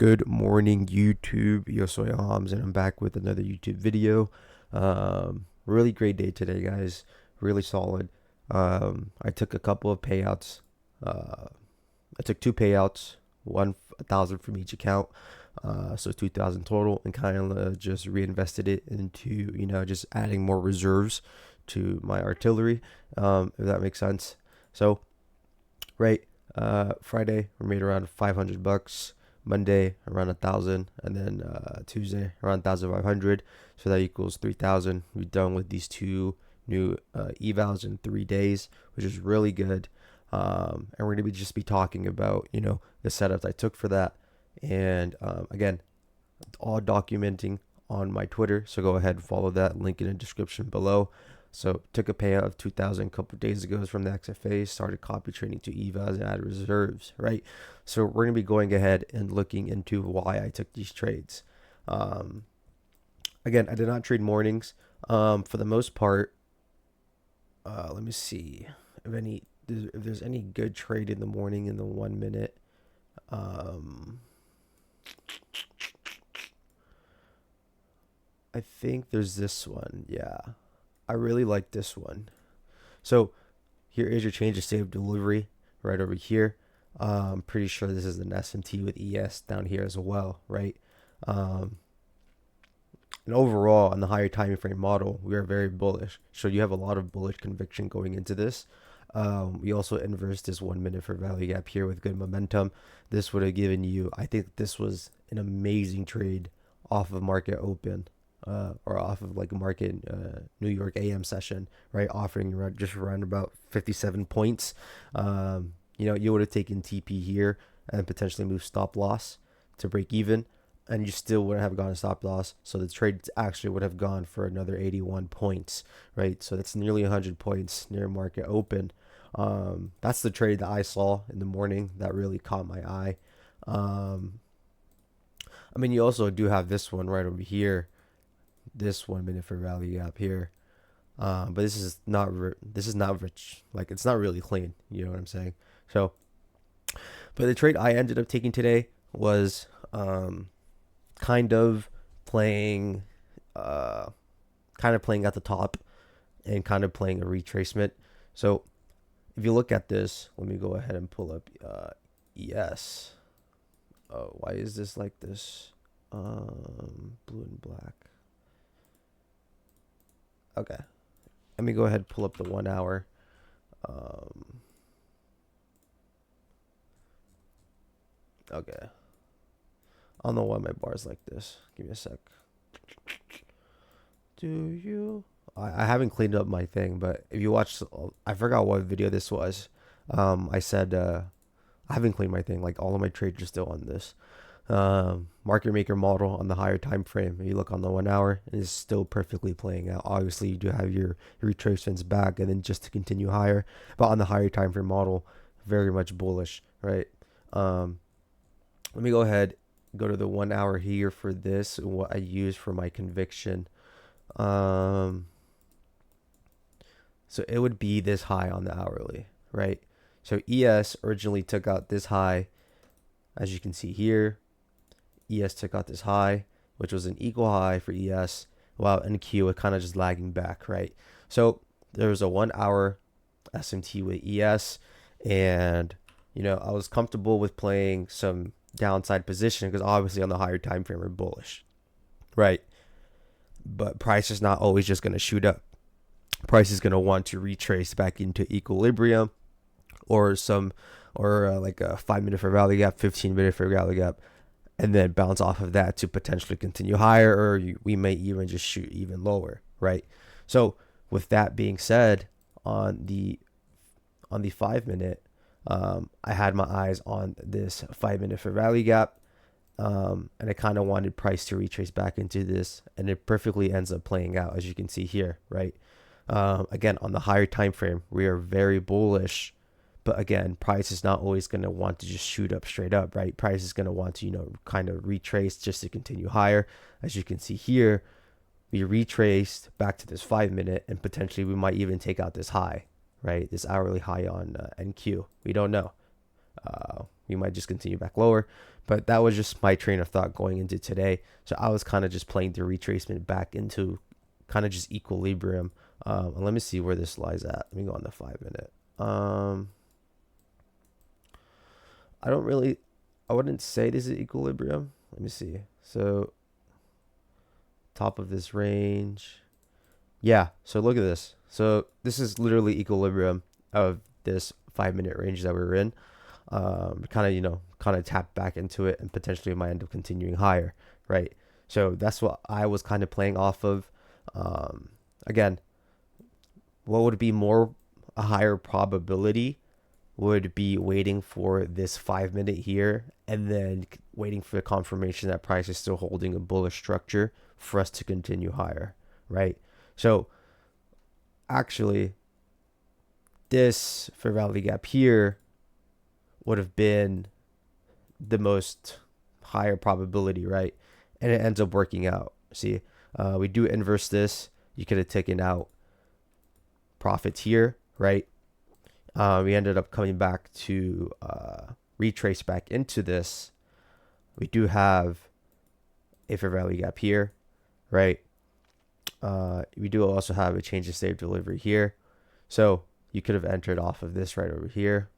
Good morning, YouTube. Yo soy Hams, and I'm back with another YouTube video. Really great day today, guys. Really solid. I took a couple of payouts. I took two payouts, 1,000 from each account, so 2,000 total, and kind of just reinvested it into just adding more reserves to my artillery, if that makes sense. So, right, Friday we made around 500 bucks. Monday around 1,000, and then Tuesday around 1,500. So that equals 3,000. We're done with these two new evals in 3 days, which is really good. And we're gonna just be talking about the setups I took for that, and again, all documenting on my Twitter. So go ahead and follow that link in the description below. So took a payout of 2,000 a couple of days ago from the XFA, started copy trading to evals and added reserves, right? So we're going to be going ahead and looking into why I took these trades. Again, I did not trade mornings. For the most part, let me see if there's any good trade in the morning in the 1 minute. I think there's this one. Yeah, I really like this one. So here is your change of state of delivery right over here. I'm pretty sure this is an SMT with ES down here as well, right? Um, and overall, on the higher time frame model, we are very bullish. So you have a lot of bullish conviction going into this. We also inversed this 1 minute for value gap here with good momentum. This would have given you, I think this was an amazing trade off of market open. Or off of like a market New York AM session, right? Offering just around about 57 points. You would have taken TP here and potentially moved stop loss to break even, and you still wouldn't have gone stop loss. So the trade actually would have gone for another 81 points, right? So that's nearly 100 points near market open. That's the trade that I saw in the morning that really caught my eye. You also do have this one right over here, this 1 minute for value gap here, but this is not rich, like it's not really clean, you know what I'm saying? So but the trade I ended up taking today was kind of playing at the top and kind of playing a retracement. So if you look at this, let me go ahead and pull up ES. Oh, why is this like this? Blue and black. Okay, let me go ahead and pull up the 1 hour. Okay, I don't know why my bar's like this. Give me a sec. I haven't cleaned up my thing, but if you watch, I forgot what video this was. I said I haven't cleaned my thing. Like all of my trades are still on this market maker model on the higher time frame. If you look on the 1 hour, it is still perfectly playing out. Obviously, you do have your retracements back, and then just to continue higher. But on the higher time frame model, very much bullish, right? Let me go ahead, go to the 1 hour here for this, and what I use for my conviction. So it would be this high on the hourly, right? So ES originally took out this high, as you can see here. ES took out this high, which was an equal high for ES, while NQ was kind of just lagging back, right? So there was a 1 hour SMT with ES, and I was comfortable with playing some downside position because obviously on the higher time frame we're bullish, right? But price is not always just going to shoot up. Price is going to want to retrace back into equilibrium, or like a 5 minute for value gap, 15 minute for value gap, and then bounce off of that to potentially continue higher, or we may even just shoot even lower, right? So with that being said, on the 5 minute, I had my eyes on this 5 minute for value gap, and I kind of wanted price to retrace back into this, and it perfectly ends up playing out, as you can see here, right? Again, on the higher time frame, we are very bullish. But again, price is not always going to want to just shoot up straight up, right? Price is going to want to, kind of retrace just to continue higher. As you can see here, we retraced back to this 5 minute, and potentially we might even take out this high, right? This hourly high on NQ. We don't know. We might just continue back lower. But that was just my train of thought going into today. So I was kind of just playing the retracement back into kind of just equilibrium. And let me see where this lies at. Let me go on the 5 minute. I don't really, I wouldn't say this is equilibrium. Let me see. So top of this range. Yeah. So look at this. So this is literally equilibrium of this 5 minute range that we're in. Kind of, kind of tap back into it and potentially might end up continuing higher, right? So that's what I was kind of playing off of. Again, what would be more a higher probability would be waiting for this 5 minute here and then waiting for the confirmation that price is still holding a bullish structure for us to continue higher, right? So actually, this fair value gap here would have been the most higher probability, right? And it ends up working out. See, we do inverse this. You could have taken out profits here, right? We ended up coming back to retrace back into this. We do have a fair value gap here, right? We do also have a change of state of delivery here. So you could have entered off of this right over here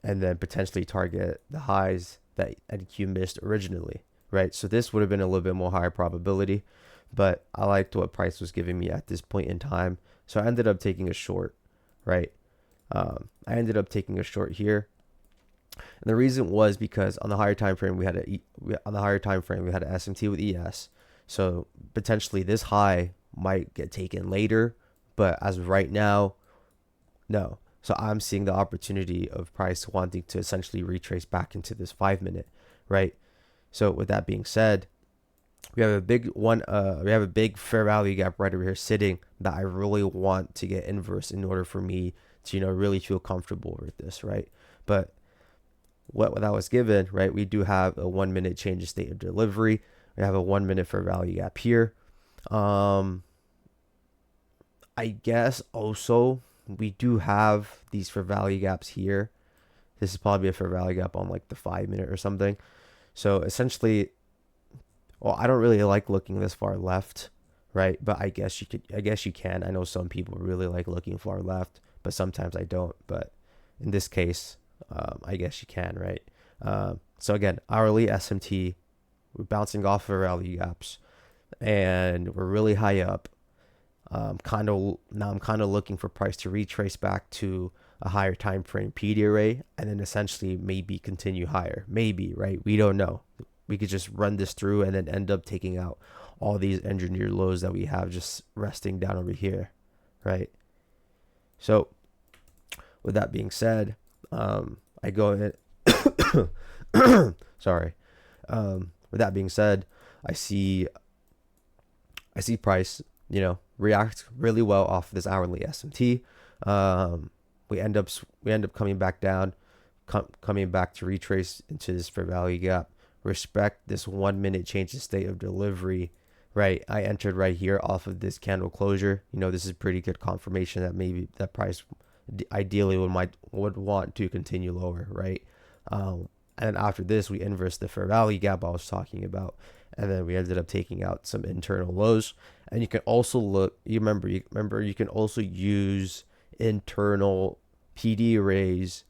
and then potentially target the highs that NQ missed originally, right? So this would have been a little bit more higher probability, but I liked what price was giving me at this point in time. So I ended up taking a short, right? I ended up taking a short here. And the reason was because on the higher time frame we had an SMT with ES. So potentially this high might get taken later, but as of right now, no. So I'm seeing the opportunity of price wanting to essentially retrace back into this 5 minute, right? So with that being said, we have a big one. We have a big fair value gap right over here sitting that I really want to get inverse in order for me to really feel comfortable with this, right? But what that was given, right? We do have a 1 minute change of state of delivery. We have a 1 minute fair value gap here. I guess also we do have these fair value gaps here. This is probably a fair value gap on like the 5 minute or something. So essentially, well, I don't really like looking this far left, right? But I guess you can. I know some people really like looking far left, but sometimes I don't. But in this case, I guess you can, right? So again, hourly SMT, we're bouncing off of value gaps, and we're really high up. I'm kind of looking for price to retrace back to a higher time frame PD array, and then essentially maybe continue higher. Maybe, right? We don't know. We could just run this through and then end up taking out all these engineered lows that we have just resting down over here, right? So with that being said, I go in. Sorry. With that being said, I see price, react really well off this hourly SMT. We end up coming back down, coming back to retrace into this fair value gap. Respect this 1 minute change in state of delivery, right? I entered right here off of this candle closure. This is pretty good confirmation that maybe that price ideally would want to continue lower, right? And then after this, we inverse the fair value gap I was talking about, and then we ended up taking out some internal lows. And you can also look. You can also use internal PD arrays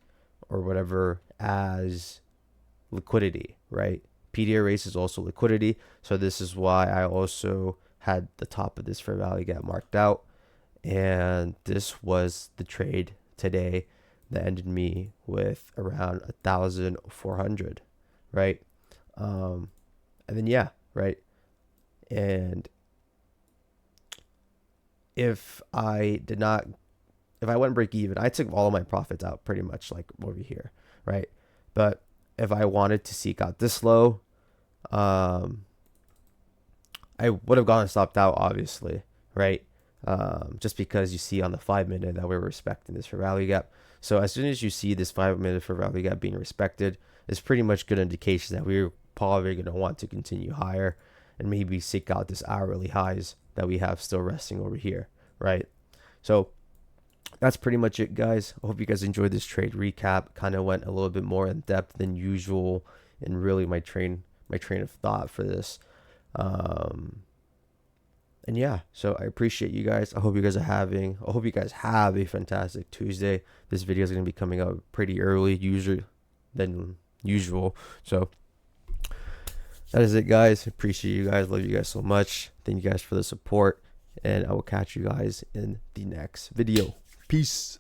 or whatever as liquidity, right? PD arrays is also liquidity. So this is why I also had the top of this fair value gap marked out. And this was the trade today that ended me with around 1,400, right? And then, yeah, right. And if I went break even, I took all of my profits out pretty much like over here, right? But if I wanted to seek out this low, I would have gone and stopped out, obviously, right? Just because you see on the 5 minute that we're respecting this fair value gap. So as soon as you see this 5 minute fair value gap being respected, it's pretty much good indication that we're probably going to want to continue higher and maybe seek out this hourly highs that we have still resting over here, right? So that's pretty much it, guys. I hope you guys enjoyed this trade recap. Kind of went a little bit more in depth than usual and really my train of thought for this. And yeah, so I appreciate you guys. I hope you guys have a fantastic Tuesday. This video is going to be coming out pretty early than usual. So that is it, guys. Appreciate you guys. Love you guys so much. Thank you guys for the support, and I will catch you guys in the next video. Peace.